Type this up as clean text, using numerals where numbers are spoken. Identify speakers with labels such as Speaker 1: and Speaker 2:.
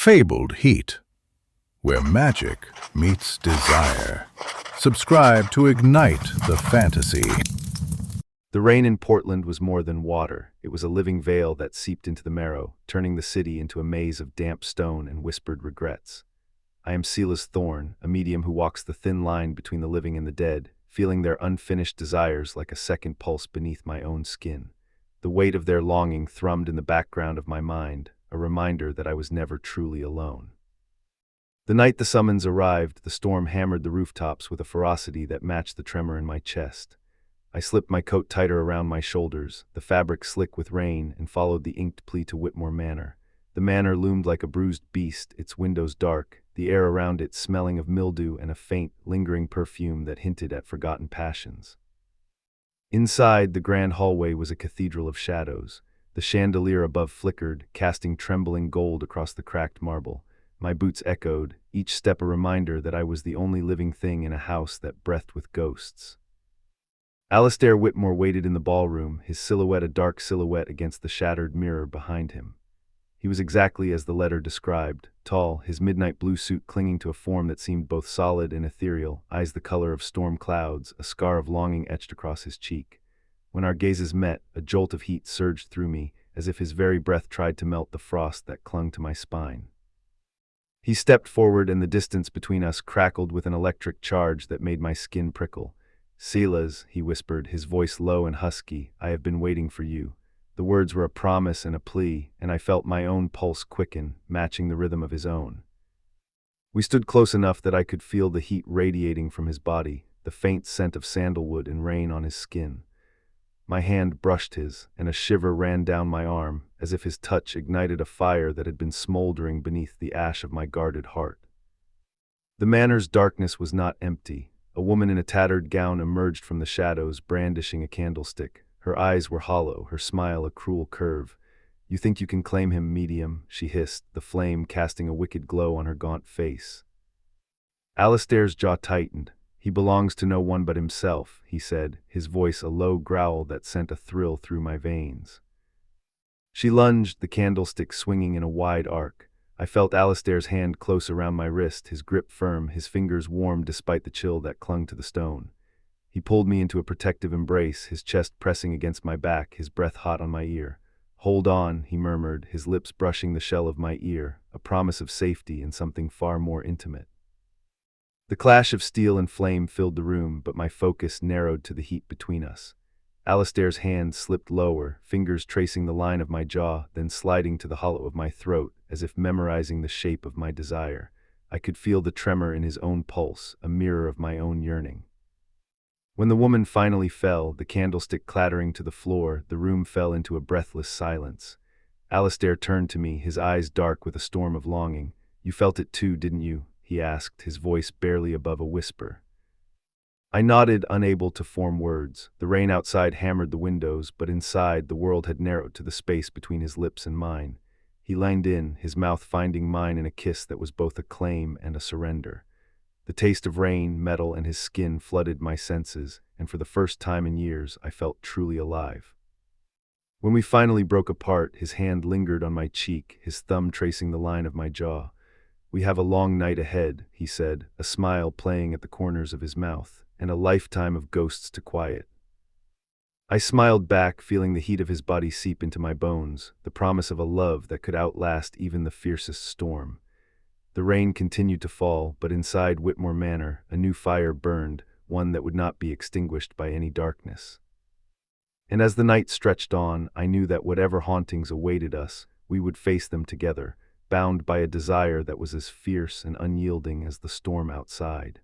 Speaker 1: fabled heat, where magic meets desire. Subscribe to ignite the fantasy.
Speaker 2: The rain in Portland was more than water. It was a living veil that seeped into the marrow, turning the city into a maze of damp stone and whispered regrets. I am Silas Thorne, a medium who walks the thin line between the living and the dead, feeling their unfinished desires like a second pulse beneath my own skin. The weight of their longing thrummed in the background of my mind, a reminder that I was never truly alone. The night the summons arrived, the storm hammered the rooftops with a ferocity that matched the tremor in my chest. I slipped my coat tighter around my shoulders, the fabric slick with rain, and followed the inked plea to Whitmore Manor. The manor loomed like a bruised beast, its windows dark, the air around it smelling of mildew and a faint, lingering perfume that hinted at forgotten passions. Inside, the grand hallway was a cathedral of shadows. The chandelier above flickered, casting trembling gold across the cracked marble. My boots echoed, each step a reminder that I was the only living thing in a house that breathed with ghosts. Alastair Whitmore waited in the ballroom, his silhouette a dark silhouette against the shattered mirror behind him. He was exactly as the letter described, tall, his midnight blue suit clinging to a form that seemed both solid and ethereal, eyes the color of storm clouds, a scar of longing etched across his cheek. When our gazes met, a jolt of heat surged through me, as if his very breath tried to melt the frost that clung to my spine. He stepped forward, and the distance between us crackled with an electric charge that made my skin prickle. "Silas," he whispered, his voice low and husky, "I have been waiting for you." The words were a promise and a plea, and I felt my own pulse quicken, matching the rhythm of his own. We stood close enough that I could feel the heat radiating from his body, the faint scent of sandalwood and rain on his skin. My hand brushed his, and a shiver ran down my arm, as if his touch ignited a fire that had been smoldering beneath the ash of my guarded heart. The manor's darkness was not empty. A woman in a tattered gown emerged from the shadows, brandishing a candlestick. Her eyes were hollow, her smile a cruel curve. "You think you can claim him, medium," she hissed, the flame casting a wicked glow on her gaunt face. Alastair's jaw tightened. "He belongs to no one but himself," he said, his voice a low growl that sent a thrill through my veins. She lunged, the candlestick swinging in a wide arc. I felt Alastair's hand close around my wrist, his grip firm, his fingers warm despite the chill that clung to the stone. He pulled me into a protective embrace, his chest pressing against my back, his breath hot on my ear. "Hold on," he murmured, his lips brushing the shell of my ear, a promise of safety and something far more intimate. The clash of steel and flame filled the room, but my focus narrowed to the heat between us. Alastair's hand slipped lower, fingers tracing the line of my jaw, then sliding to the hollow of my throat, as if memorizing the shape of my desire. I could feel the tremor in his own pulse, a mirror of my own yearning. When the woman finally fell, the candlestick clattering to the floor, the room fell into a breathless silence. Alastair turned to me, his eyes dark with a storm of longing. "You felt it too, didn't you?" he asked, his voice barely above a whisper. I nodded, unable to form words. The rain outside hammered the windows, but inside, the world had narrowed to the space between his lips and mine. He leaned in, his mouth finding mine in a kiss that was both a claim and a surrender. The taste of rain, metal, and his skin flooded my senses, and for the first time in years, I felt truly alive. When we finally broke apart, his hand lingered on my cheek, his thumb tracing the line of my jaw. "We have a long night ahead," he said, a smile playing at the corners of his mouth, "and a lifetime of ghosts to quiet." I smiled back, feeling the heat of his body seep into my bones, the promise of a love that could outlast even the fiercest storm. The rain continued to fall, but inside Whitmore Manor, a new fire burned, one that would not be extinguished by any darkness. And as the night stretched on, I knew that whatever hauntings awaited us, we would face them together, bound by a desire that was as fierce and unyielding as the storm outside.